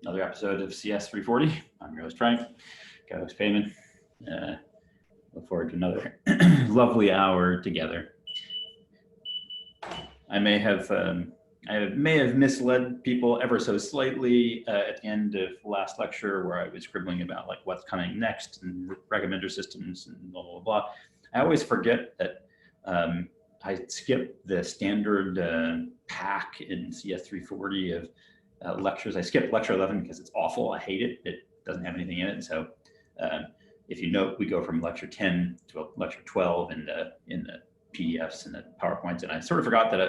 Another episode of CS 340. I'm your host, Frank, co-host Payman. Look forward to another lovely hour together. I may have misled people ever so slightly at the end of the last lecture where I was scribbling about like what's coming next and recommender systems and blah, blah, blah. I always forget that I skip the standard pack in CS 340 of lectures. I skipped lecture 11 because it's awful. I hate it. It doesn't have anything in it. So if you note, we go from lecture 10 to lecture 12 in the PDFs and the PowerPoints. And I sort of forgot that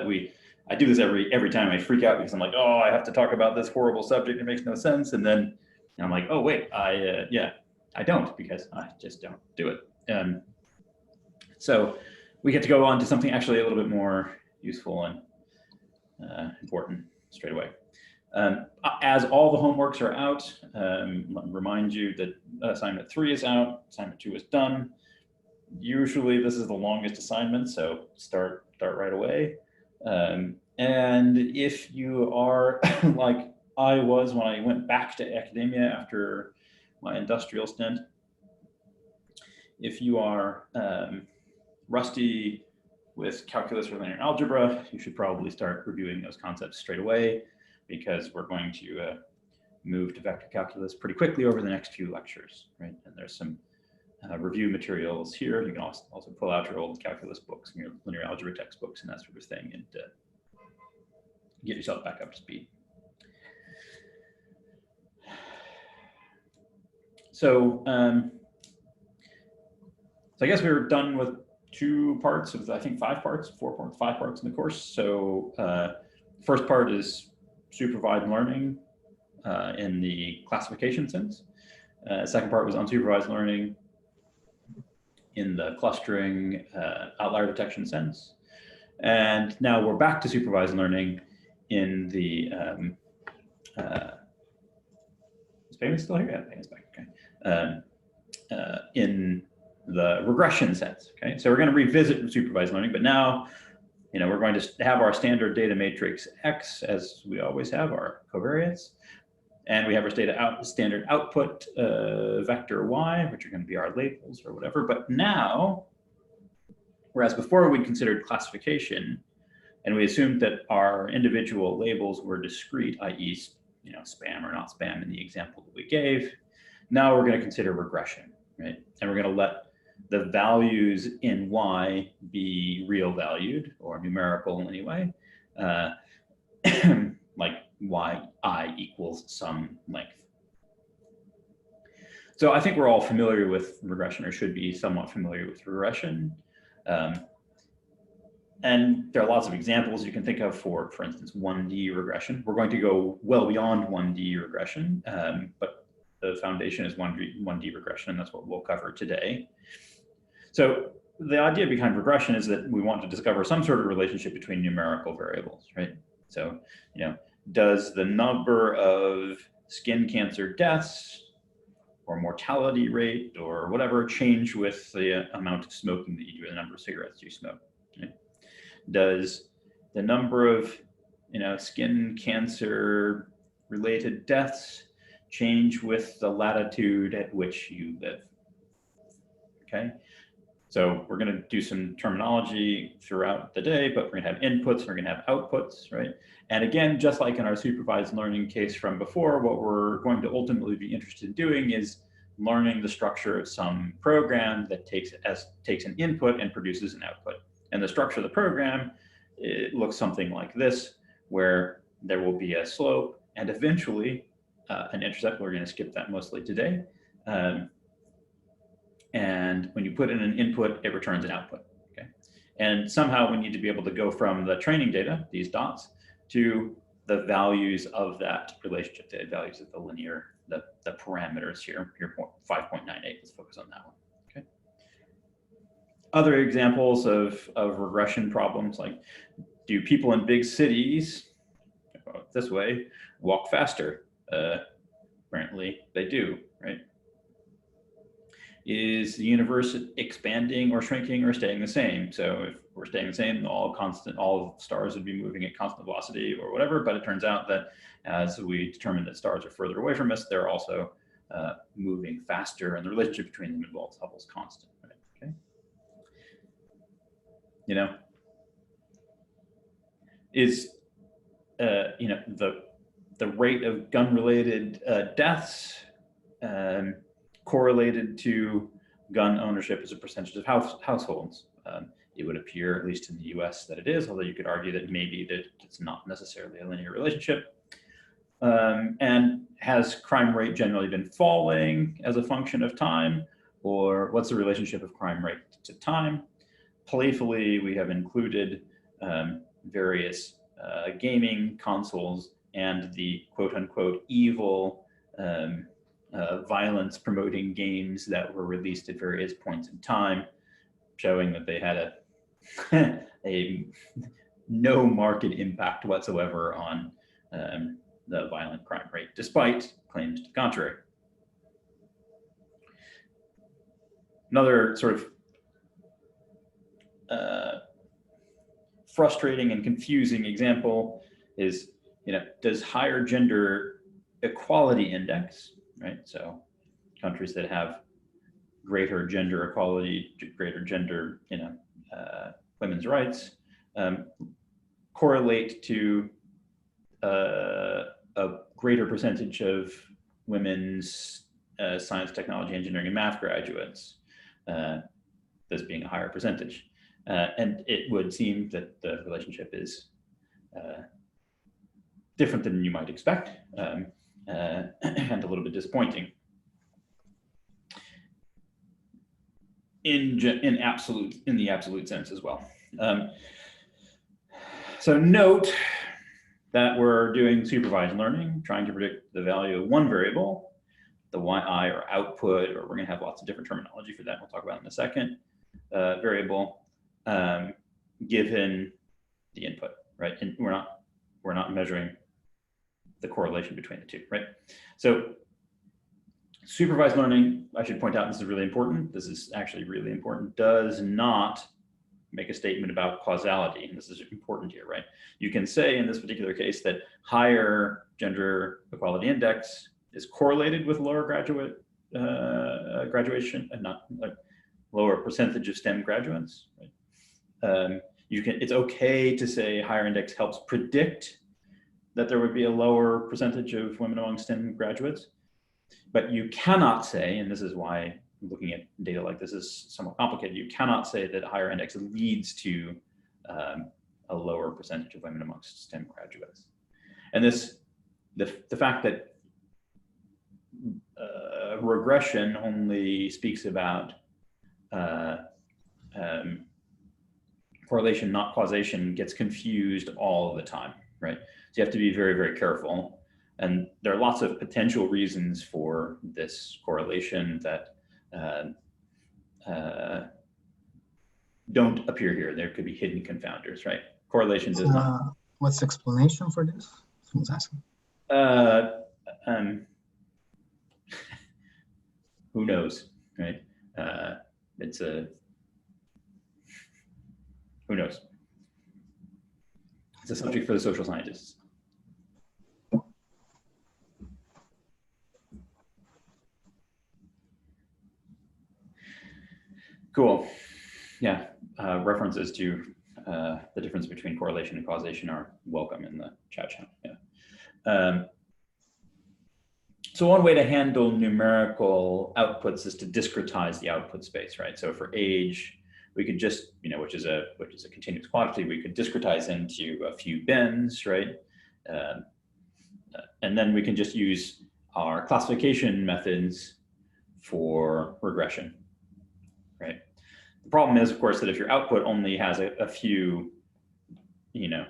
I do this every time. I freak out because I'm like, oh, I have to talk about this horrible subject. It makes no sense. And then I'm like, oh, wait, I don't, because I just don't do it. So we get to go on to something actually a little bit more useful and important straight away. As all the homeworks are out, let me remind you that assignment 3 is out, assignment 2 is done. Usually this is the longest assignment, so start right away. And if you are like I was when I went back to academia after my industrial stint, if you are rusty with calculus or linear algebra, you should probably start reviewing those concepts straight away, because we're going to move to vector calculus pretty quickly over the next few lectures, right? And there's some review materials here. You can also pull out your old calculus books and your linear algebra textbooks and that sort of thing, and get yourself back up to speed. So I guess we were done with 2 parts of, I think 5 parts in the course. So first part is supervised learning in the classification sense. Second part was unsupervised learning in the clustering outlier detection sense. And now we're back to supervised learning in the, is Payman still here? Yeah, Payman's back, okay. In the regression sense, okay? So we're gonna revisit supervised learning, but now, we're going to have our standard data matrix X, as we always have, our covariates. And we have our standard output vector Y, which are going to be our labels or whatever. But now, whereas before we considered classification, and we assumed that our individual labels were discrete, i.e., spam or not spam in the example that we gave, now we're going to consider regression, right? And we're going to let the values in Y be real valued or numerical anyway, like yi equals some length. So I think we're all familiar with regression, or should be somewhat familiar with regression. And there are lots of examples you can think of for instance, 1D regression. We're going to go well beyond 1D regression, but the foundation is 1D regression, and that's what we'll cover today. So the idea behind regression is that we want to discover some sort of relationship between numerical variables, right? So, does the number of skin cancer deaths or mortality rate or whatever change with the amount of smoking that you do, the number of cigarettes you smoke? Right? Does the number of skin cancer related deaths change with the latitude at which you live? Okay. So we're going to do some terminology throughout the day, but we're going to have inputs and we're going to have outputs, right? And again, just like in our supervised learning case from before, what we're going to ultimately be interested in doing is learning the structure of some program that takes an input and produces an output. And the structure of the program, it looks something like this, where there will be a slope and eventually an intercept. We're going to skip that mostly today. And when you put in an input, it returns an output, okay? And somehow we need to be able to go from the training data, these dots, to the values of that relationship, the values of the linear, the parameters here 5.98, let's focus on that one, okay? Other examples of regression problems, like, do people in big cities, this way, walk faster? Apparently they do, right? Is the universe expanding or shrinking or staying the same? So if we're staying the same, all stars would be moving at constant velocity or whatever. But it turns out that as we determine that stars are further away from us, they're also moving faster, and the relationship between them involves Hubble's constant. Right? Okay. You know, is you know, the rate of gun-related deaths correlated to gun ownership as a percentage of households? It would appear, at least in the US, that it is, although you could argue that maybe that it's not necessarily a linear relationship. And has crime rate generally been falling as a function of time, or what's the relationship of crime rate to time? Playfully, we have included various gaming consoles and the quote-unquote evil violence promoting games that were released at various points in time, showing that they had a no marked impact whatsoever on the violent crime rate, despite claims to the contrary. Another sort of frustrating and confusing example is, you know, does higher gender equality index, right? So countries that have greater gender equality, greater gender, you know, women's rights, correlate to a greater percentage of women's science, technology, engineering, and math graduates, this being a higher percentage. And it would seem that the relationship is different than you might expect, and a little bit disappointing. In the absolute sense as well. So note that we're doing supervised learning, trying to predict the value of one variable, the yi or output, or we're going to have lots of different terminology for that. We'll talk about in a second. Variable given the input, right? And we're not measuring the correlation between the two, right? So supervised learning, I should point out, this is really important. This is actually really important. Does not make a statement about causality. And this is important here, right? You can say in this particular case that higher gender equality index is correlated with lower graduation, and not like lower percentage of STEM graduates, right? It's okay to say higher index helps predict that there would be a lower percentage of women among STEM graduates. But you cannot say, and this is why looking at data like this is somewhat complicated, you cannot say that a higher index leads to a lower percentage of women amongst STEM graduates. And the fact that regression only speaks about correlation, not causation, gets confused all the time, right? So you have to be very, very careful. And there are lots of potential reasons for this correlation that don't appear here. There could be hidden confounders, right? Correlation does not. What's the explanation for this? Someone's asking. Who knows, right? Who knows? It's a subject for the social scientists. Cool. Yeah, references to the difference between correlation and causation are welcome in the chat channel. Yeah. So one way to handle numerical outputs is to discretize the output space, right? So for age, we could just, you know, which is a continuous quantity, we could discretize into a few bins, right? And then we can just use our classification methods for regression. Right. The problem is, of course, that if your output only has a few, you know,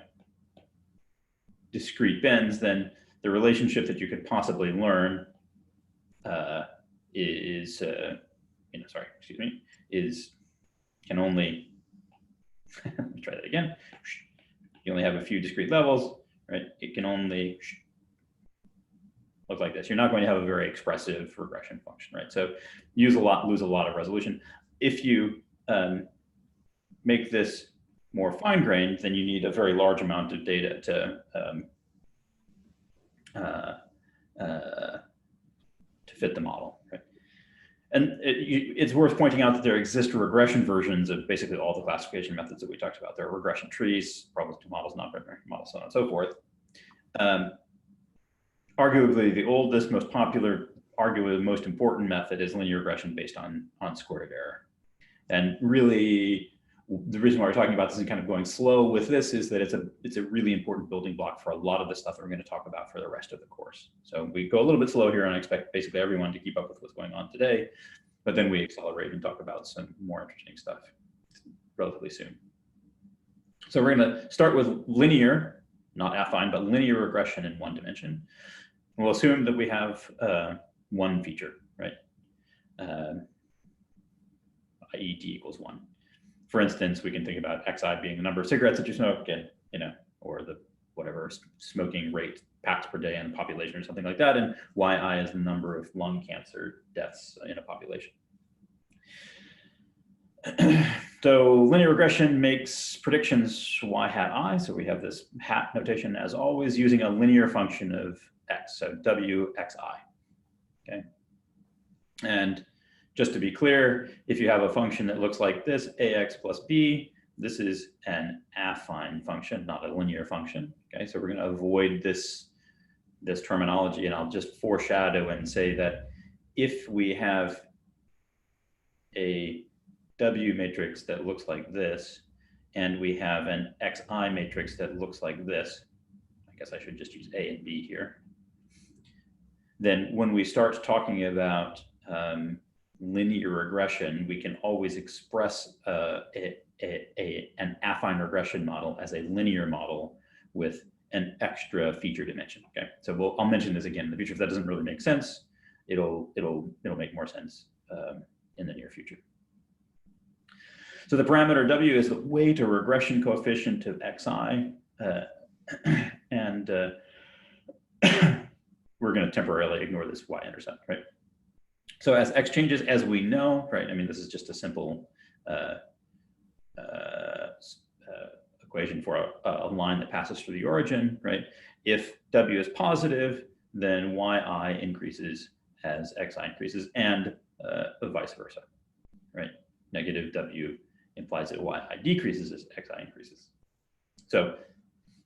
discrete bins, then the relationship that you could possibly learn can only, let me try that again. You only have a few discrete levels, right? It can only, look like this. You're not going to have a very expressive regression function, right? So lose a lot of resolution. If you make this more fine-grained, then you need a very large amount of data to fit the model, right? And it's worth pointing out that there exist regression versions of basically all the classification methods that we talked about. There are regression trees, probabilistic models, non-parametric models, so on and so forth. Arguably, the oldest, most popular, arguably most important method is linear regression based on square root error. And really, the reason why we're talking about this and kind of going slow with this is that it's a really important building block for a lot of the stuff that we're going to talk about for the rest of the course. So we go a little bit slow here, and I expect basically everyone to keep up with what's going on today, but then we accelerate and talk about some more interesting stuff relatively soon. So we're going to start with linear, not affine, but linear regression in one dimension. We'll assume that we have one feature, right? i.e. d equals 1. For instance, we can think about xi being the number of cigarettes that you smoke, and or the whatever smoking rate packs per day in the population or something like that, and yi is the number of lung cancer deaths in a population. So linear regression makes predictions y hat I. So we have this hat notation as always using a linear function of x, so w xi. Okay, and just to be clear, if you have a function that looks like this, ax plus b, this is an affine function, not a linear function. Okay, so we're going to avoid this terminology, and I'll just foreshadow and say that if we have a W matrix that looks like this, and we have an xi matrix that looks like this, I guess I should just use A and B here, then when we start talking about linear regression, we can always express an affine regression model as a linear model with an extra feature dimension. Okay, so I'll mention this again in the future. If that doesn't really make sense, it'll make more sense in the near future. So the parameter w is the weight or regression coefficient of xi, and we're going to temporarily ignore this y-intercept, right? So as x changes, as we know, right? I mean, this is just a simple equation for a line that passes through the origin, right? If w is positive, then yi increases as xi increases, and vice versa, right? Negative w implies that yi decreases as xi increases. So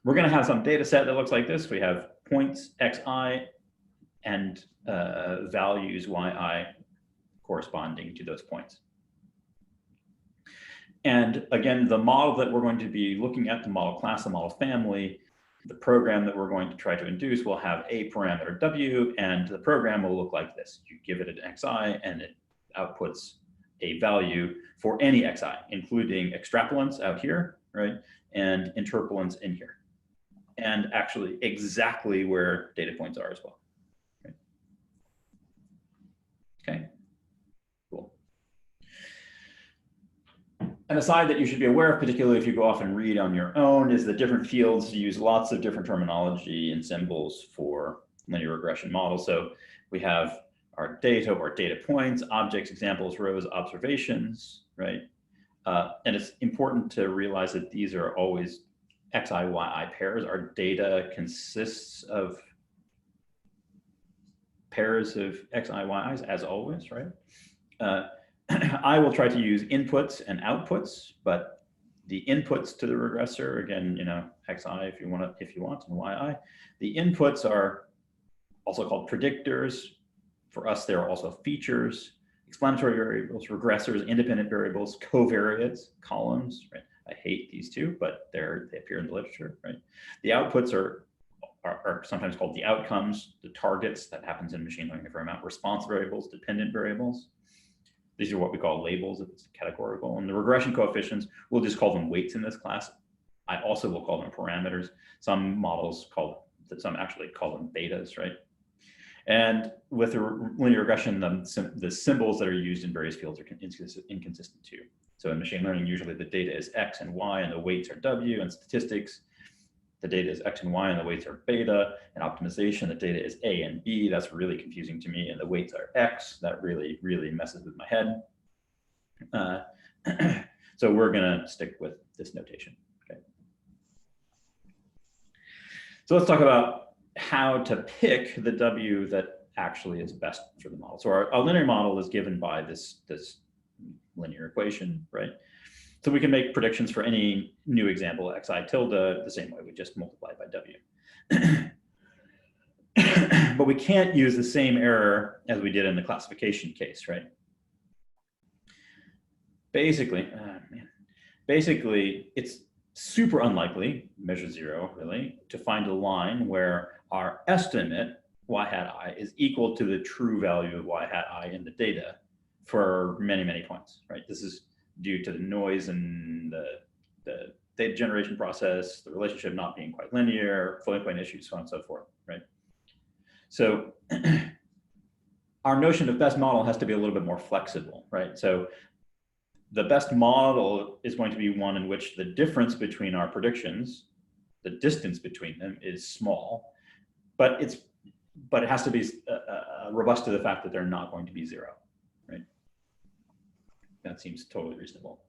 we're going to have some data set that looks like this. We have points xi and values yi corresponding to those points. And again, the model that we're going to be looking at, the model class, the model family, the program that we're going to try to induce will have a parameter w, and the program will look like this. You give it an xi, and it outputs a value for any xi, including extrapolants out here, right, and interpolants in here, and actually exactly where data points are as well. Right. Okay, cool. An aside that you should be aware of, particularly if you go off and read on your own, is that different fields use lots of different terminology and symbols for linear regression models. So we have our data or data points, objects, examples, rows, observations, right? And it's important to realize that these are always xi, yi pairs. Our data consists of pairs of xi, yi's as always, right? I will try to use inputs and outputs, but the inputs to the regressor, again, xi if you want, and yi. The inputs are also called predictors. For us, there are also features, explanatory variables, regressors, independent variables, covariates, columns, right? I hate these two, but they appear in the literature, right? The outputs are sometimes called the outcomes, the targets. That happens in machine learning a fair amount. Response variables, dependent variables. These are what we call labels if it's categorical. And the regression coefficients, we'll just call them weights in this class. I also will call them parameters. Some actually call them betas, right? And with the linear regression, the symbols that are used in various fields are inconsistent too. So in machine learning, usually the data is X and Y, and the weights are W, and statistics, the data is X and Y and the weights are beta. In optimization, the data is A and B. That's really confusing to me. And the weights are X. That really, really messes with my head. So we're going to stick with this notation. Okay. So let's talk about how to pick the W that actually is best for the model. So our linear model is given by this linear equation, right? So we can make predictions for any new example, xi tilde, the same way we just multiplied by W. But we can't use the same error as we did in the classification case, right? Basically, it's super unlikely, measure 0 really, to find a line where our estimate y hat I is equal to the true value of y hat I in the data for many, many points, right? This is due to the noise and the data generation process, the relationship not being quite linear, floating point issues, so on and so forth, right? So our notion of best model has to be a little bit more flexible, right? So the best model is going to be one in which the difference between our predictions, the distance between them, is small, but it has to be robust to the fact that they're not going to be 0, right? That seems totally reasonable.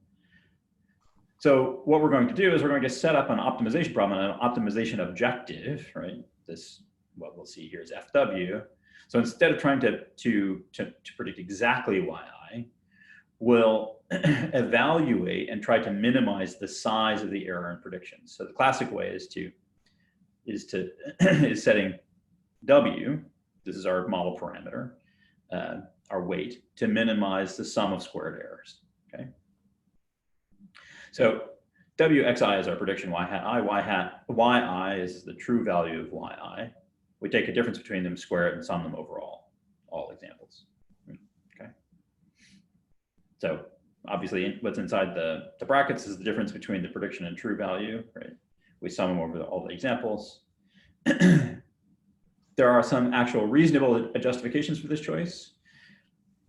So what we're going to do is we're going to set up an optimization problem and an optimization objective, right? This, what we'll see here is FW. So instead of trying to predict exactly YI, we'll evaluate and try to minimize the size of the error in predictions. So the classic way is setting W, this is our model parameter, our weight, to minimize the sum of squared errors, okay? So WXI is our prediction y hat I, YI is the true value of YI. We take a difference between them, square it, and sum them over all examples, okay? So obviously what's inside the brackets is the difference between the prediction and true value, right? We sum them over all the examples. There are some actual reasonable justifications for this choice.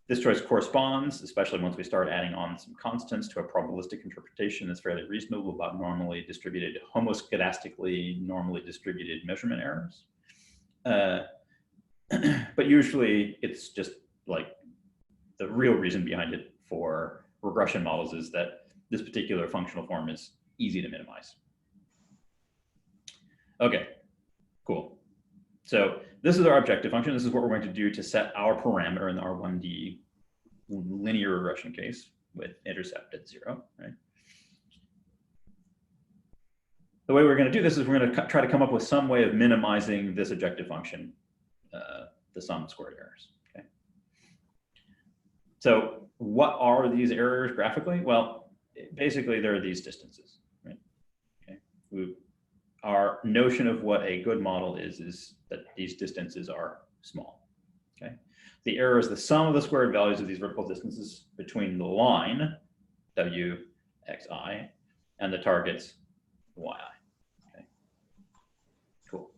This choice corresponds, especially once we start adding on some constants, to a probabilistic interpretation that's fairly reasonable about normally distributed, homoscedastically normally distributed measurement errors. But usually it's just like the real reason behind it for regression models is that this particular functional form is easy to minimize. Okay, cool. So this is our objective function. This is what we're going to do to set our parameter in our 1D linear regression case with intercept at 0, right? The way we're going to do this is we're going to try to come up with some way of minimizing this objective function, the sum of squared errors, okay? So what are these errors graphically? Well, basically there are these distances, right? Okay. Our notion of what a good model is that these distances are small, okay? The error is the sum of the squared values of these vertical distances between the line, W, XI, and the targets, YI, okay? Cool.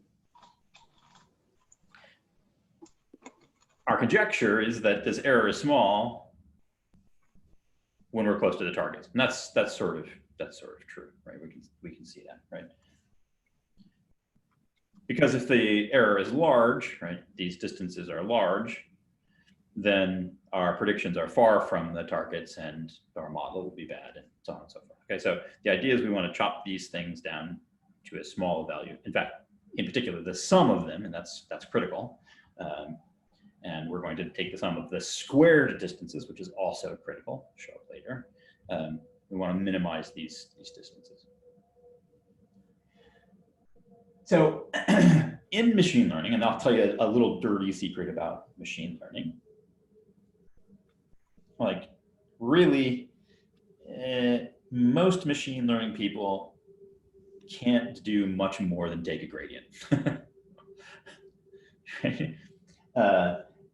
Our conjecture is that this error is small when we're close to the targets. And that's sort of true, right? We can see that, right? Because if the error is large, right, these distances are large, then our predictions are far from the targets and our model will be bad and so on and so forth. Okay, so the idea is we want to chop these things down to a small value. In fact, in particular, the sum of them, and that's critical. And we're going to take the sum of the squared distances, which is also critical, show up later. We want to minimize these distances. So in machine learning, and I'll tell you a little dirty secret about machine learning, like really, most machine learning people can't do much more than take a gradient. Right?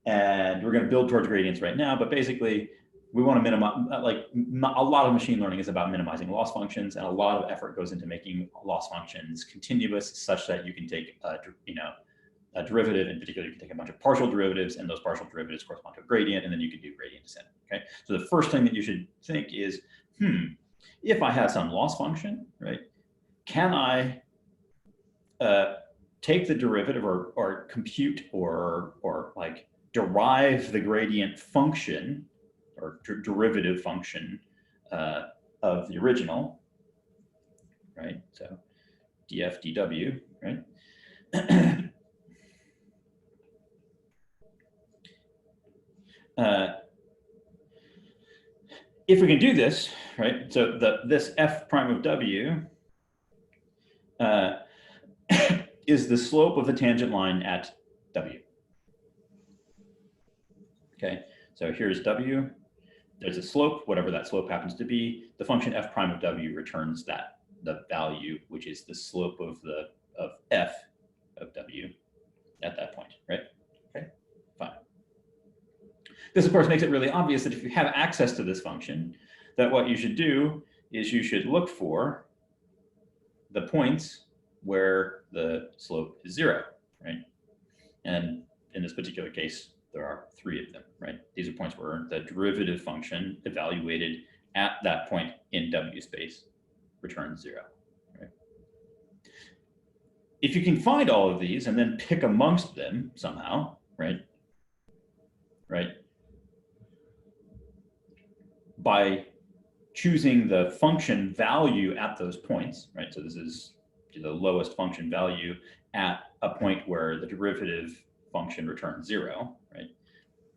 And we're going to build towards gradients right now, but basically we want to minimize, a lot of machine learning is about minimizing loss functions, and a lot of effort goes into making loss functions continuous such that you can take a derivative. In particular, you can take a bunch of partial derivatives, and those partial derivatives correspond to a gradient, and then you can do gradient descent, okay? So the first thing that you should think is, if I have some loss function, right, can I take the derivative or compute or like derive the gradient function or derivative function of the original, right? So df dw, right? If we can do this, right? So this f prime of w is the slope of the tangent line at w. Okay, so here's w. There's a slope, whatever that slope happens to be. The function f prime of w returns the value, which is the slope of f of w at that point, right? Okay, fine. This, of course, makes it really obvious that if you have access to this function, that what you should do is you should look for the points where the slope is 0, right? And in this particular case, there are 3 of them, right? These are points where the derivative function evaluated at that point in W space returns 0, right? If you can find all of these and then pick amongst them somehow, right? By choosing the function value at those points, right? So this is the lowest function value at a point where the derivative function returns 0, right?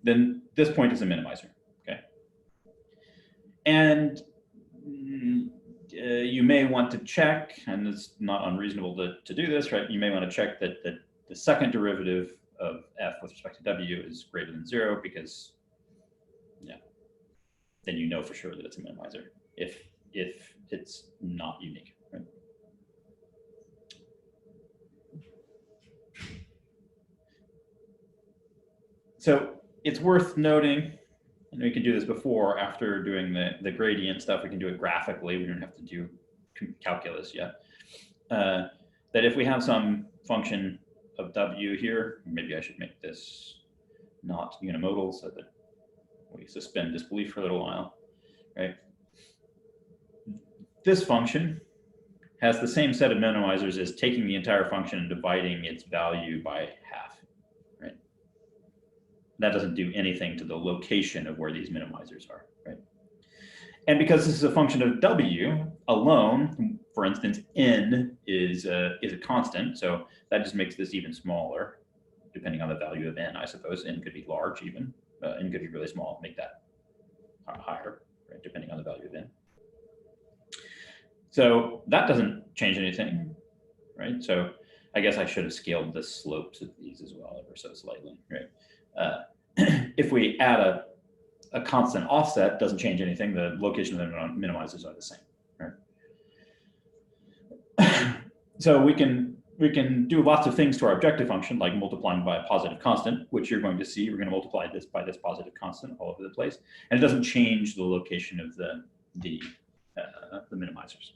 Then this point is a minimizer, okay? And you may want to check, and it's not unreasonable to do this, right? You may want to check that the second derivative of f with respect to w is greater than 0, because then you know for sure that it's a minimizer if it's not unique, right? So it's worth noting, and we can do this before, after doing the gradient stuff, we can do it graphically. We don't have to do calculus yet. That if we have some function of w here, maybe I should make this not unimodal so that we suspend disbelief for a little while, right? This function has the same set of minimizers as taking the entire function and dividing its value by half, right? That doesn't do anything to the location of where these minimizers are, right? And because this is a function of w alone, for instance, n is a constant, so that just makes this even smaller, depending on the value of n, I suppose. N could be large even. N could be really small, make that higher, right, depending on the value of n. So that doesn't change anything, right? So I guess I should have scaled the slopes of these as well, ever so slightly, right? If we add a constant offset, doesn't change anything. The location of the minimizers are the same, right? So we can do lots of things to our objective function, like multiplying by a positive constant, which you're going to see. We're going to multiply this by this positive constant all over the place, and it doesn't change the location of the minimizers.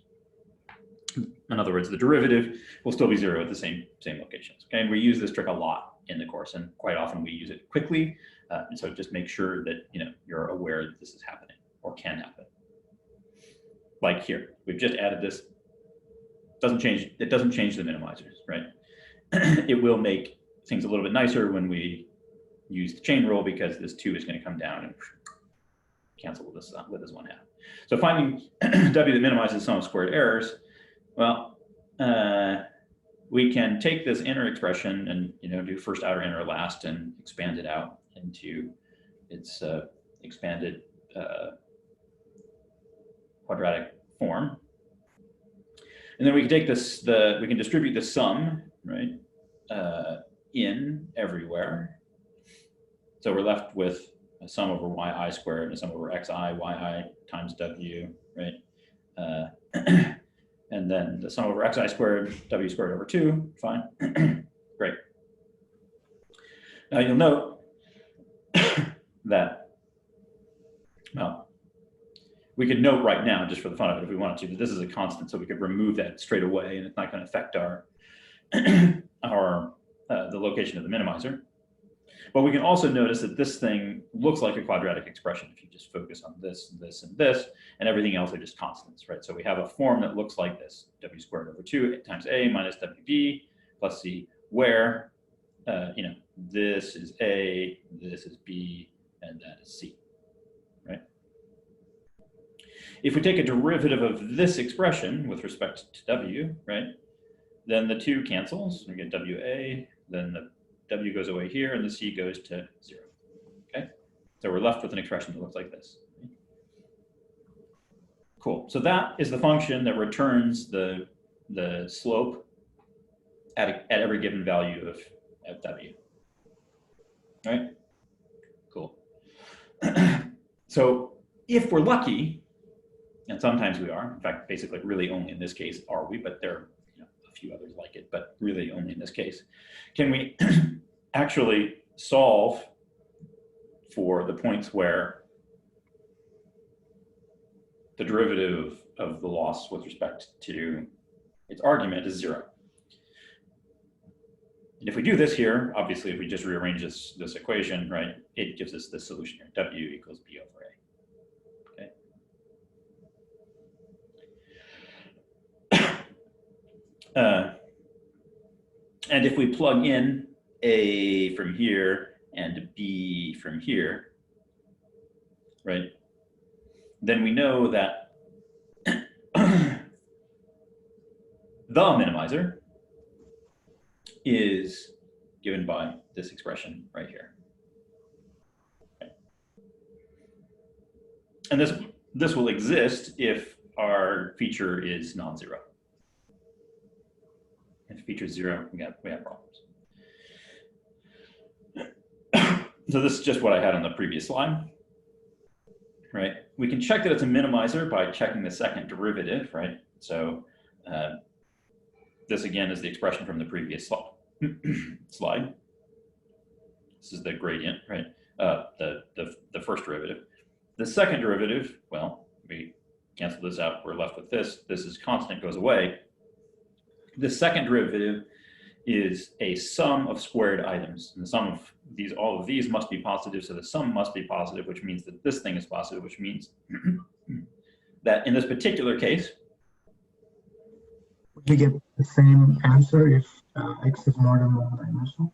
In other words, the derivative will still be 0 at the same locations. Okay, and we use this trick a lot in the course, and quite often we use it quickly. And so just make sure that you're aware that this is happening or can happen. Like here, we've just added this. It doesn't change the minimizers, right? It will make things a little bit nicer when we use the chain rule, because this 2 is going to come down and cancel with this 1/2. So finding w that minimizes sum of squared errors, well, we can take this inner expression and do first, outer, inner, last, and expand it out into its expanded quadratic form. And then we can take this, we can distribute the sum, right, in everywhere. So we're left with a sum over yi squared and a sum over xi, yi times w, right? And then the sum over xi squared, w squared over 2, fine. Great. Now you'll note that, well, we could note right now, just for the fun of it, if we wanted to, that this is a constant, so we could remove that straight away, and it's not going to affect our the location of the minimizer. But we can also notice that this thing looks like a quadratic expression if you just focus on this, this, and this, and everything else are just constants, right? So we have a form that looks like this: w squared over 2 times a minus wb plus C, where, this is A, this is B, and that is C, right? If we take a derivative of this expression with respect to W, right, then the 2 cancels. We get WA, then the W goes away here, and the C goes to 0, okay? So we're left with an expression that looks like this. Cool. So that is the function that returns the slope at every given value of W. Right? Cool. So if we're lucky, and sometimes we are, in fact, basically really only in this case are we, but there are a few others like it, but really only in this case, can we actually solve for the points where the derivative of the loss with respect to its argument is 0. And if we do this here, obviously, if we just rearrange this equation, right, it gives us this solution here, W equals B over A. Okay. And if we plug in A from here and B from here, right, then we know that the minimizer is given by this expression right here. Okay. And this will exist if our feature is non-zero. If feature is 0, we have problems. So this is just what I had on the previous slide. Right? We can check that it's a minimizer by checking the second derivative, right? So this again is the expression from the previous slide. This is the gradient, right? The first derivative. The second derivative, well, we cancel this out. We're left with this. This is constant, goes away. The second derivative is a sum of squared items. And the sum of all of these must be positive, so the sum must be positive, which means that this thing is positive, which means that in this particular case, would we get the same answer if X is more than one dimensional?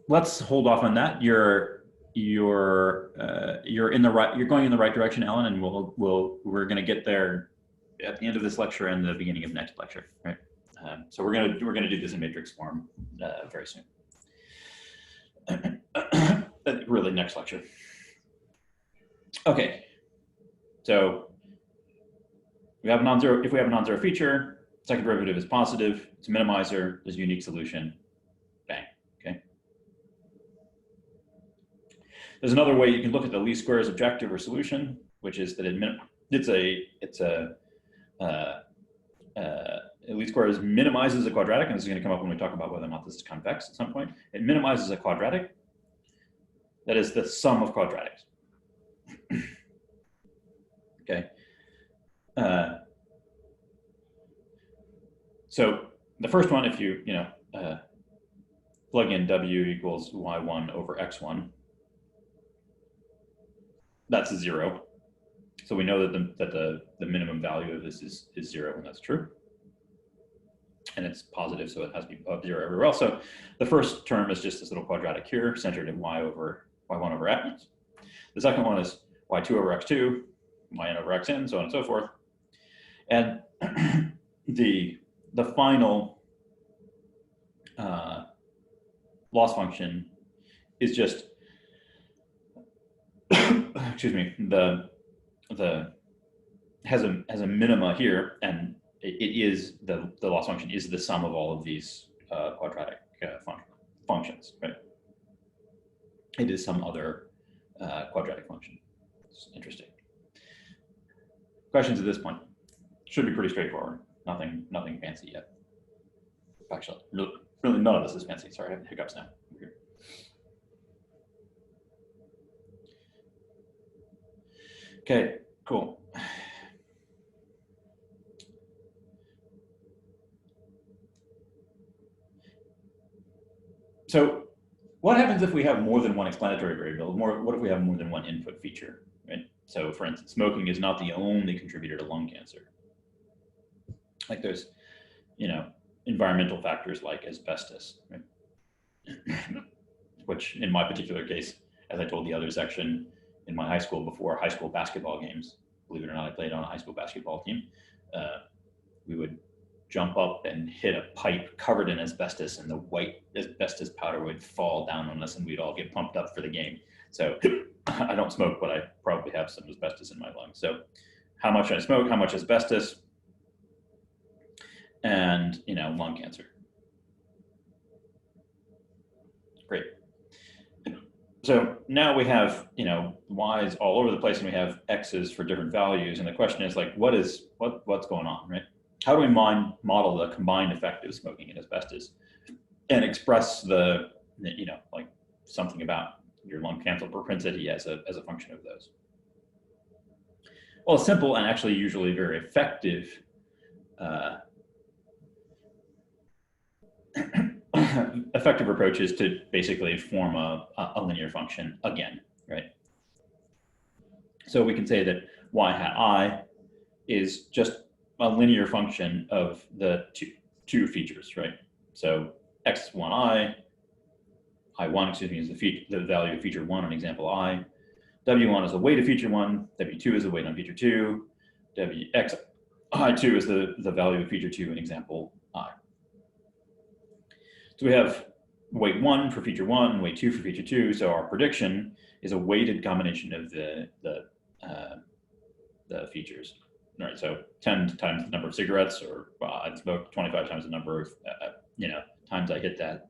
Let's hold off on that. You're in the right. You're going in the right direction, Ellen, and we're going to get there at the end of this lecture and the beginning of next lecture, right? So we're gonna do this in matrix form very soon. Really, next lecture. Okay. So we have non-zero. If we have a non-zero feature, second derivative is positive. It's a minimizer. There's a unique solution. Bang. Okay. There's another way you can look at the least squares objective or solution, which is that least squares minimizes a quadratic, and this is going to come up when we talk about whether or not this is convex at some point. It minimizes a quadratic. That is the sum of quadratics. Okay. So the first one, if you plug in W equals Y1 over X1, that's a 0. So we know that the minimum value of this is 0, and that's true. And it's positive, so it has to be above 0 everywhere else. So the first term is just this little quadratic here, centered in Y1 over X. The second one is Y2 over X2, yn over xn, so on and so forth. And the final loss function is just excuse me, has a minima here, and it is the loss function is the sum of all of these quadratic functions, right? It is some other quadratic function. It's interesting. Questions at this point? Should be pretty straightforward. Nothing fancy yet. Actually, really none of this is fancy. Sorry, I have hiccups now. Okay, cool. So what happens if we have more than one explanatory variable? What if we have more than one input feature, right? So for instance, smoking is not the only contributor to lung cancer. Like there's, environmental factors like asbestos, right? Which in my particular case, as I told the other section in my high school before high school basketball games, believe it or not, I played on a high school basketball team. We would jump up and hit a pipe covered in asbestos, and the white asbestos powder would fall down on us, and we'd all get pumped up for the game. So I don't smoke, but I probably have some asbestos in my lungs. So how much I smoke, how much asbestos, and lung cancer. Great. So now we have y's all over the place, and we have x's for different values, and the question is like, what's going on, right? How do we model the combined effect of smoking and asbestos and express the like something about your lung cancer propensity as a function of those? Well, a simple and actually usually very effective effective approach is to basically form a linear function again, right? So we can say that y hat I is just a linear function of the two features, right? So x1i, I1, excuse me, is the value of feature 1 on example I. W1 is the weight of feature 1. W2 is the weight on feature 2. Wxi2 is the value of feature 2 in example I. So we have weight 1 for feature 1, weight 2 for feature 2. So our prediction is a weighted combination of the features. All right, so 10 times the number of cigarettes, or I'd smoke 25 times the number of times I hit that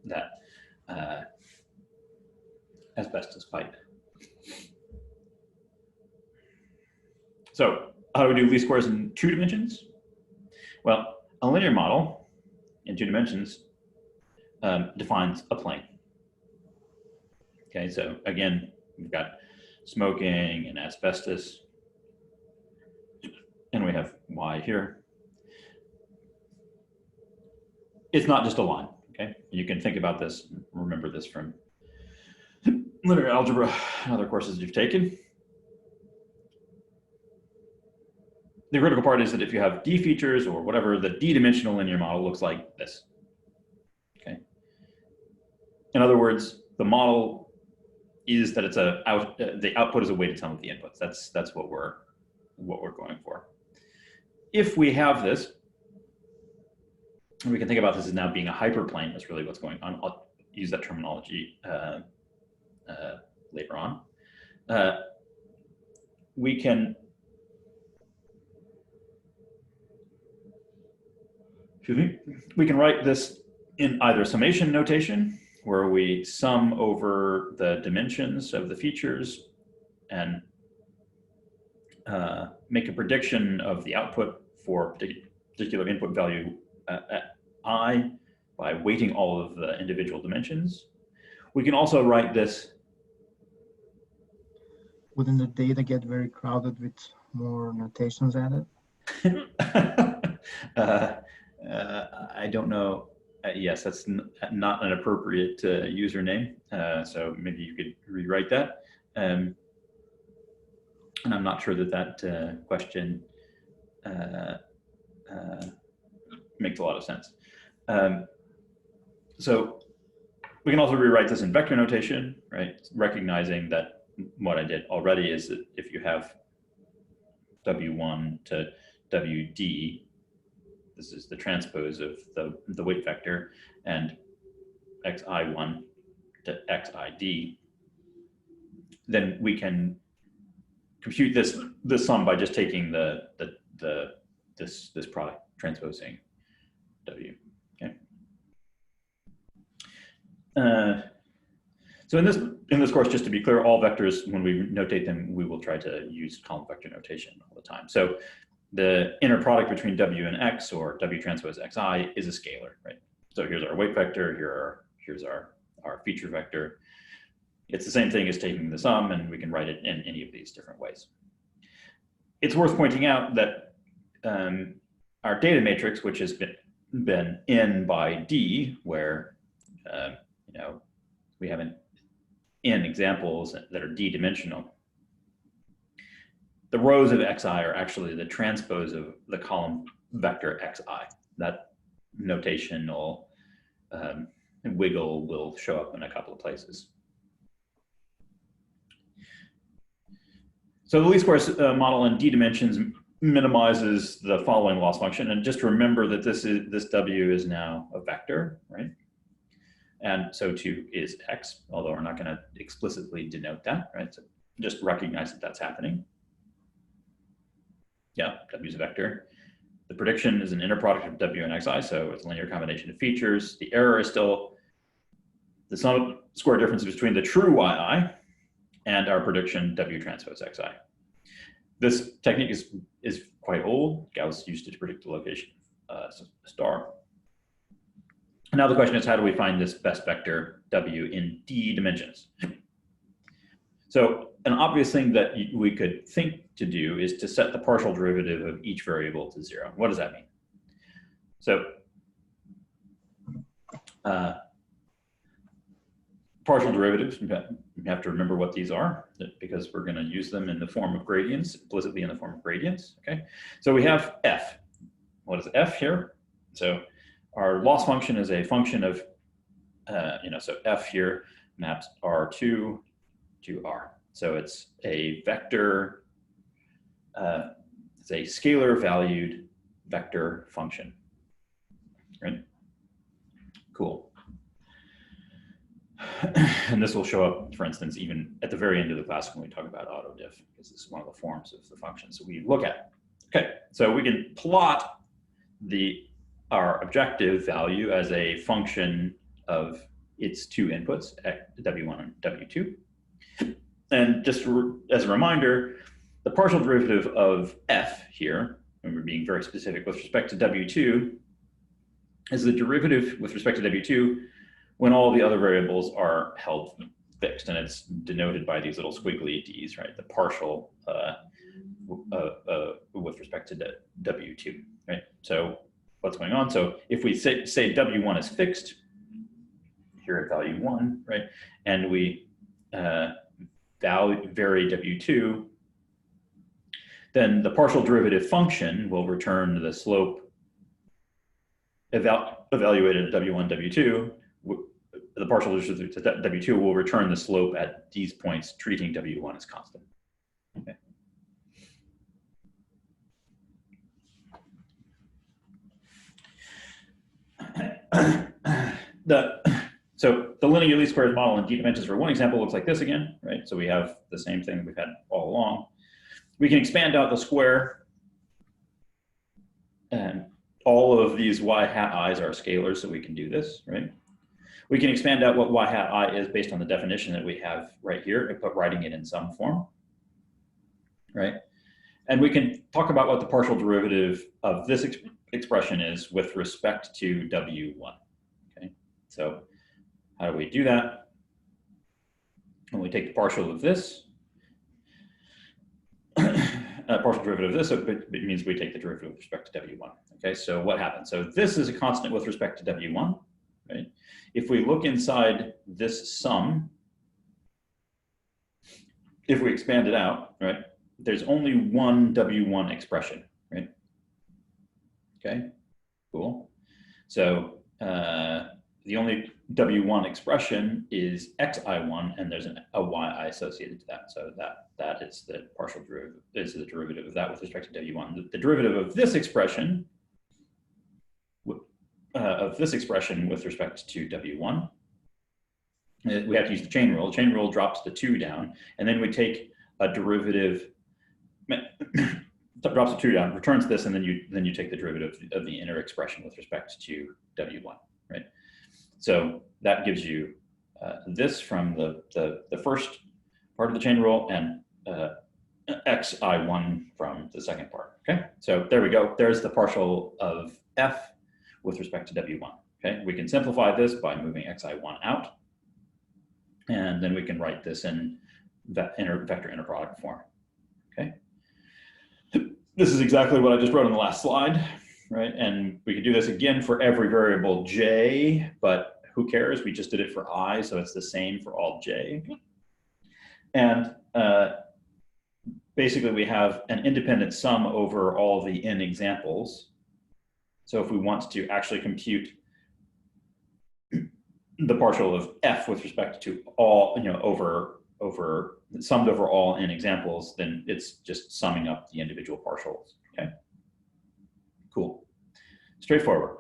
asbestos pipe. So how do we do least squares in 2 dimensions? Well, a linear model in 2 dimensions defines a plane. Okay, so again, we've got smoking and asbestos, and we have y here. It's not just a line, okay? You can think about this, remember this from linear algebra and other courses you've taken. The critical part is that if you have d features or whatever, the d-dimensional linear model looks like this, okay? In other words, the model is that it's the output is a weighted sum of the inputs. That's what we're going for. If we have this, we can think about this as now being a hyperplane. That's really what's going on. I'll use that terminology later on. We can write this in either summation notation, where we sum over the dimensions of the features and make a prediction of the output for particular input value I by weighting all of the individual dimensions. We can also write this. Wouldn't the data get very crowded with more notations added? I don't know. Yes, that's not an appropriate username. So maybe you could rewrite that. And I'm not sure that question makes a lot of sense. So we can also rewrite this in vector notation, right? Recognizing that what I did already is that if you have W1 to WD, this is the transpose of the weight vector, and XI1 to XID, then we can compute this sum by just taking this product, transposing W. Okay. So in this course, just to be clear, all vectors, when we notate them, we will try to use column vector notation all the time. So the inner product between W and X, or W transpose Xi, is a scalar, right? So here's our weight vector, here's our feature vector. It's the same thing as taking the sum, and we can write it in any of these different ways. It's worth pointing out that our data matrix, which has been N by D, where we have in examples that are d-dimensional, the rows of xi are actually the transpose of the column vector xi. That notational wiggle will show up in a couple of places. So the least squares model in d dimensions minimizes the following loss function. And just remember that this w is now a vector, right? And so too is x, although we're not going to explicitly denote that, right? So just recognize that that's happening. Yeah, w is a vector. The prediction is an inner product of w and xi, so it's a linear combination of features. The error is still the sum of square differences between the true yi and our prediction w transpose xi. This technique is quite old. Gauss used it to predict the location of a star. Now the question is, how do we find this best vector w in d dimensions? So an obvious thing that we could think to do is to set the partial derivative of each variable to 0. What does that mean? So partial derivatives, we have to remember what these are because we're going to use them in the form of gradients, implicitly in the form of gradients. Okay, so we have f. What is f here? So our loss function is a function of, so f here maps R2 to R. So it's a vector, it's a scalar valued vector function, right? Cool. And this will show up, for instance, even at the very end of the class when we talk about autodiff, because this is one of the forms of the functions that we look at. Okay, so we can plot our objective value as a function of its two inputs, w1 and w2. And just as a reminder, the partial derivative of f here, and we're being very specific with respect to w2, is the derivative with respect to w2 when all the other variables are held fixed, and it's denoted by these little squiggly d's, right? The partial with respect to w2, right? So what's going on? So if we say w1 is fixed here at value 1, right, and we vary w2, then the partial derivative function will return the slope evaluated at w1, w2. The partial derivative to w2 will return the slope at these points, treating w1 as constant. Okay. So the linear least squares model in d dimensions for one example looks like this again, right? So we have the same thing we've had all along. We can expand out the square, and all of these y hat i's are scalars, so we can do this, right? We can expand out what y hat I is based on the definition that we have right here, but writing it in some form, right? And we can talk about what the partial derivative of this expression is with respect to w1, okay? So how do we do that? When we take the partial of this, partial derivative of this, it means we take the derivative with respect to w1, okay? So what happens? So this is a constant with respect to w1, right? If we look inside this sum, if we expand it out, right, there's only one w1 expression, right? Okay, cool. So the only w1 expression is xi1, and there's a yi associated to that. So that is the partial derivative, is the derivative of that with respect to w1. The derivative of this expression with respect to w1, we have to use the chain rule. The chain rule drops the 2 down, and then we take a derivative, drops the 2 down, returns this, and then you take the derivative of the inner expression with respect to w1, right? So that gives you this from the first part of the chain rule, and xi1 from the second part, okay? So there we go. There's the partial of f with respect to w1, okay? We can simplify this by moving xi1 out, and then we can write this in vector inner product form, okay? This is exactly what I just wrote on the last slide, right? And we could do this again for every variable j, but who cares? We just did it for I, so it's the same for all j. And basically we have an independent sum over all the n examples. So if we want to actually compute the partial of f with respect to all, summed over all n examples, then it's just summing up the individual partials, okay? Cool, straightforward.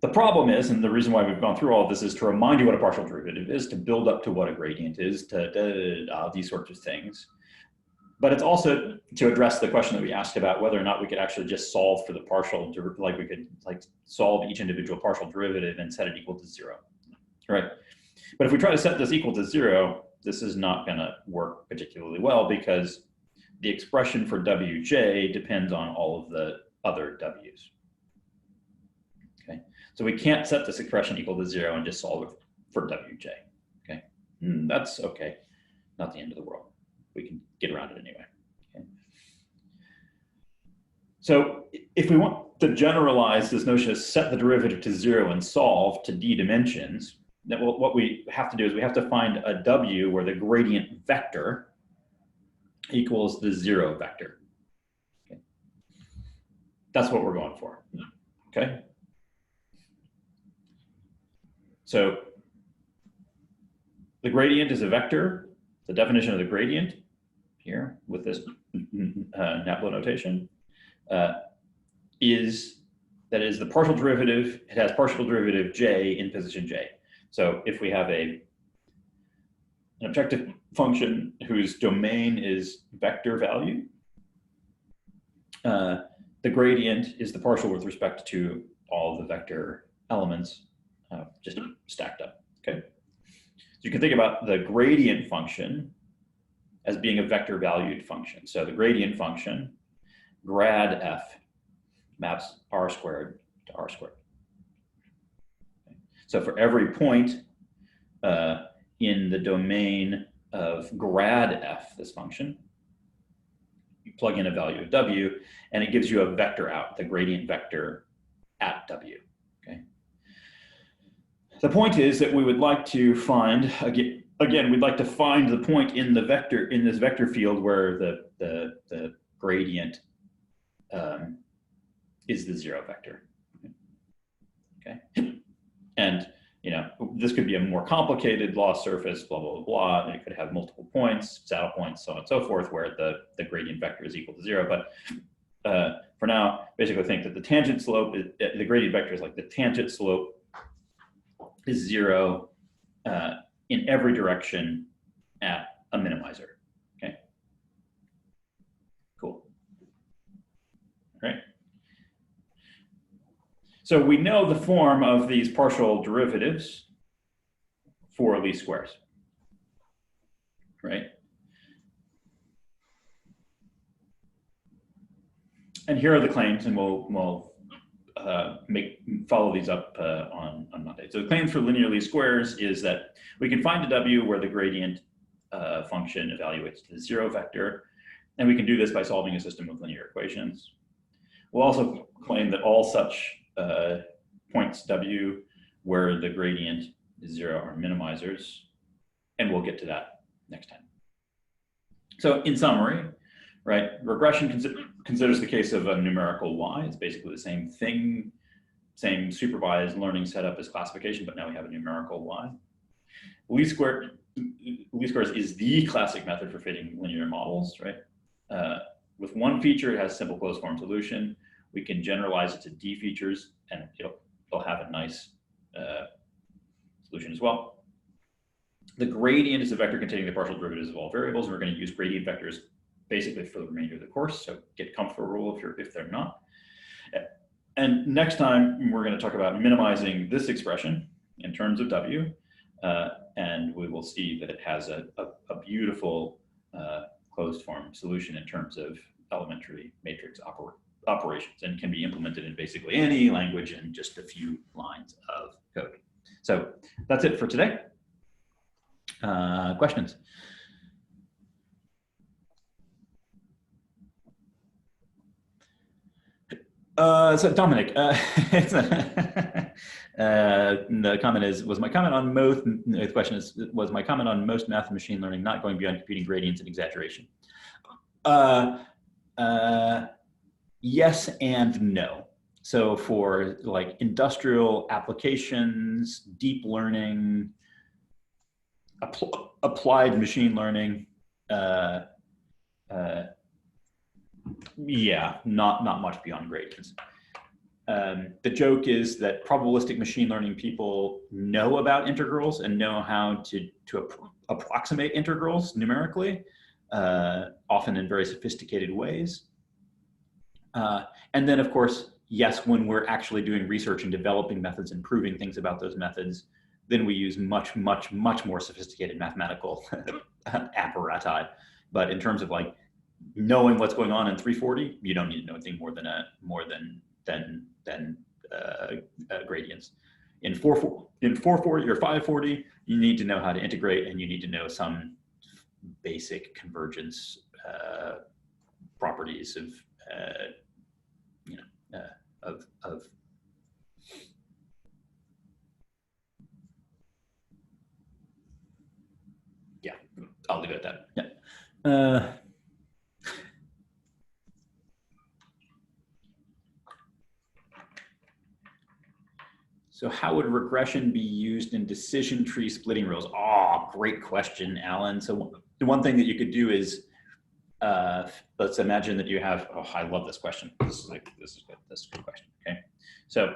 The problem is, and the reason why we've gone through all of this is to remind you what a partial derivative is, to build up to what a gradient is, these sorts of things. But it's also to address the question that we asked about whether or not we could actually just solve for the partial, like we could solve each individual partial derivative and set it equal to 0, right? But if we try to set this equal to 0, this is not gonna work particularly well because the expression for wj depends on all of the other w's. Okay, so we can't set this expression equal to 0 and just solve it for wj. Okay, that's okay, not the end of the world. We can get around it anyway. Okay. So if we want to generalize this notion of set the derivative to 0 and solve to d dimensions, then what we have to do is we have to find a w where the gradient vector equals the 0 vector. Okay. That's what we're going for. Okay. So the gradient is a vector. The definition of the gradient here with this NAPLO notation is the partial derivative. It has partial derivative j in position j. So if we have an objective function whose domain is vector value, the gradient is the partial with respect to all the vector elements just stacked up. Okay. So you can think about the gradient function as being a vector valued function. So the gradient function, grad f, maps r squared to r squared. Okay. So for every point in the domain of grad f, this function, you plug in a value of w, and it gives you a vector out, the gradient vector at w. Okay. The point is that we would like to find, again, we'd like to find the point in the vector, in this vector field where the gradient is the 0 vector. Okay. And this could be a more complicated loss surface, blah, blah, blah, blah. And it could have multiple points, saddle points, so on and so forth, where the gradient vector is equal to 0. But for now, basically think that the tangent slope, the gradient vector is like the tangent slope is 0 in every direction at a minimizer. Okay. Cool. All right. So we know the form of these partial derivatives for least squares, right? And here are the claims, and we'll follow these up on Monday. So the claims for linear least squares is that we can find a w where the gradient function evaluates to the 0 vector, and we can do this by solving a system of linear equations. We'll also claim that all such points w where the gradient is 0 are minimizers, and we'll get to that next time. So in summary, right, regression considers the case of a numerical y. It's basically the same thing, same supervised learning setup as classification, but now we have a numerical y. Least squares is the classic method for fitting linear models, right? With one feature, it has simple closed form solution. We can generalize it to d features, and it'll have a nice solution as well. The gradient is a vector containing the partial derivatives of all variables. We're going to use gradient vectors basically for the remainder of the course, so get comfortable if they're not. And next time, we're going to talk about minimizing this expression in terms of w, and we will see that it has a beautiful closed form solution in terms of elementary matrix operations, and can be implemented in basically any language in just a few lines of code. So that's it for today. Questions? So Dominic, the comment is, was my comment on most, the question is, was my comment on most math and machine learning not going beyond computing gradients and exaggeration? Yes and no. So for like industrial applications, deep learning, applied machine learning, yeah, not much beyond gradients. The joke is that probabilistic machine learning people know about integrals and know how to approximate integrals numerically, often in very sophisticated ways. And then, of course, yes, when we're actually doing research and developing methods and proving things about those methods, then we use much more sophisticated mathematical apparati. But in terms of like knowing what's going on in 340, you don't need to know anything more than gradients. In 440 or 540, you need to know how to integrate, and you need to know some basic convergence properties of yeah, I'll leave it at that. Yeah. So how would regression be used in decision tree splitting rules? Oh, great question, Alan. So the one thing that you could do is, let's imagine that you have, oh, I love this question. This is good. This is a good question, okay? So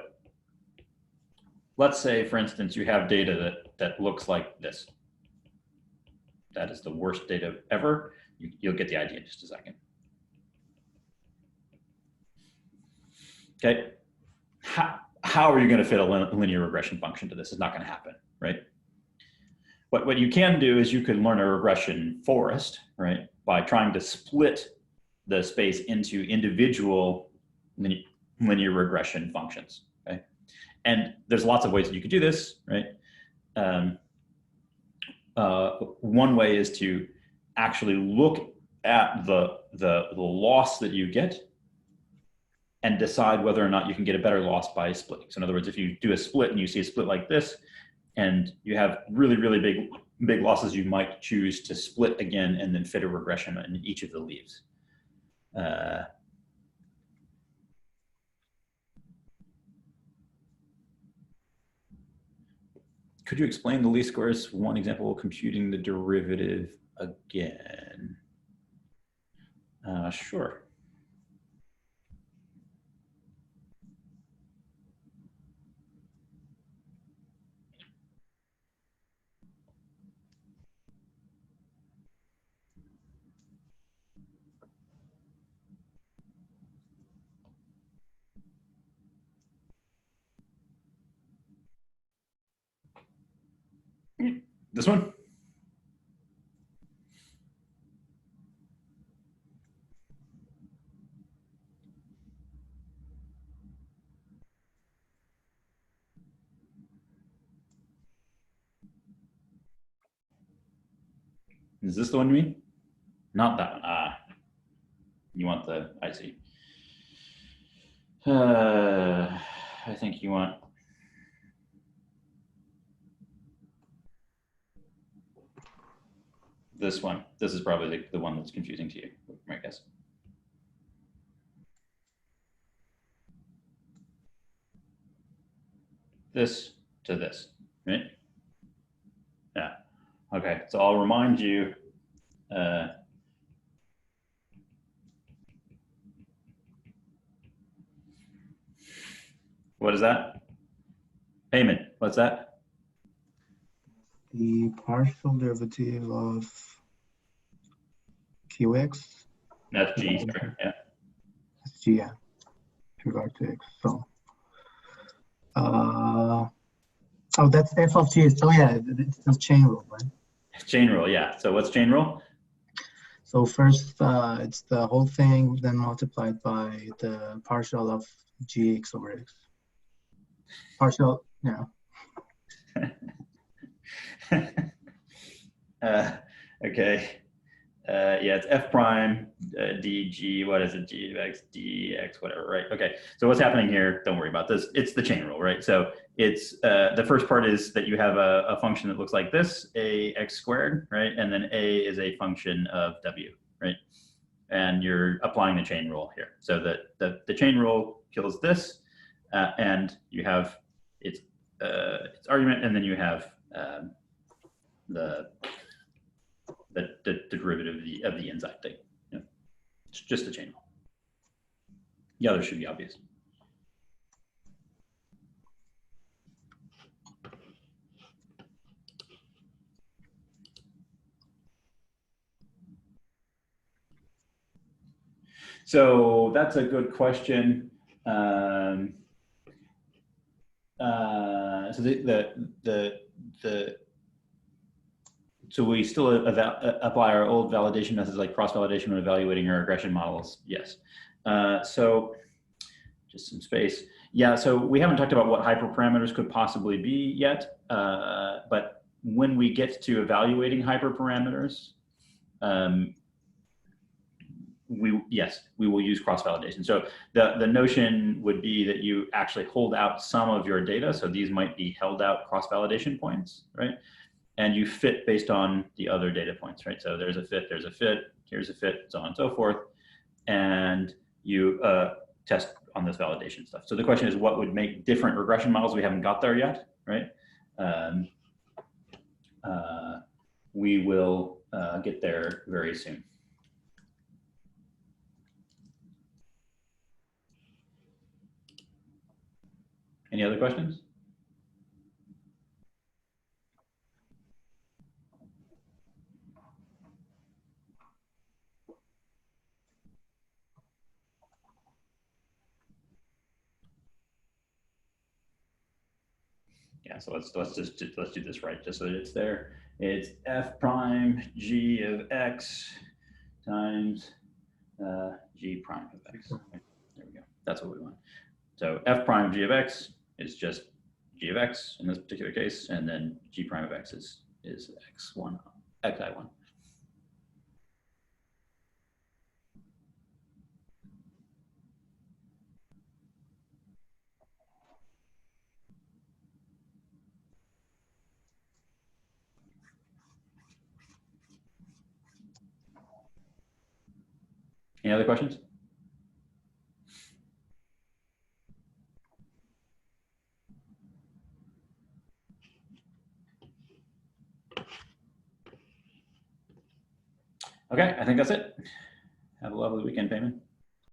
let's say, for instance, you have data that looks like this. That is the worst data ever. You'll get the idea in just a second. Okay, how are you going to fit a linear regression function to this? It's not going to happen, right? What you can do is you can learn a regression forest, right, by trying to split the space into individual linear regression functions, okay? And there's lots of ways that you could do this, right? One way is to actually look at the loss that you get and decide whether or not you can get a better loss by splitting. So in other words, if you do a split and you see a split like this, and you have really big losses, you might choose to split again and then fit a regression in each of the leaves. Could you explain the least squares one example computing the derivative again? Sure. This one? Is this the one you mean? Not that one. You want the, I see. I think you want this one. This is probably the one that's confusing to you, I guess. This to this, right? Yeah. Okay, so I'll remind you. What is that? Payment. What's that? The partial derivative of qx. That's G. Sorry. Yeah. That's g, yeah, in regard to x. So, oh, that's f of g. So yeah, it's the chain rule, right? Chain rule. Yeah. So what's chain rule? So first, it's the whole thing, then multiplied by the partial of gx over x. Partial, yeah. Okay. Yeah, it's f prime dg. What is it? G of x dx, whatever, right? Okay. So what's happening here? Don't worry about this. It's the chain rule, right? So it's the first part is that you have a function that looks like this, a x squared, right? And then a is a function of w, right? And you're applying the chain rule here. So that the chain rule kills this, and you have its argument, and then you have the derivative of the inside thing. You know, it's just a chain rule. The others should be obvious. So that's a good question. So so we still apply our old validation methods like cross-validation when evaluating our regression models. Yes. So just some space. Yeah, so we haven't talked about what hyperparameters could possibly be yet, but when we get to evaluating hyperparameters, we will use cross-validation. So the notion would be that you actually hold out some of your data. So these might be held out cross-validation points, right? And you fit based on the other data points, right? So there's a fit, here's a fit, so on and so forth. And you test on this validation stuff. So the question is, what would make different regression models? We haven't got there yet, right? We will get there very soon. Any other questions? Yeah, so let's do this right, just so that it's there. It's f prime g of x times g prime of x. Okay, there we go. That's what we want. So f prime g of x is just g of x in this particular case, and then g prime of x is x1, xi1. Any other questions? Okay, I think that's it. Have a lovely weekend, Payman.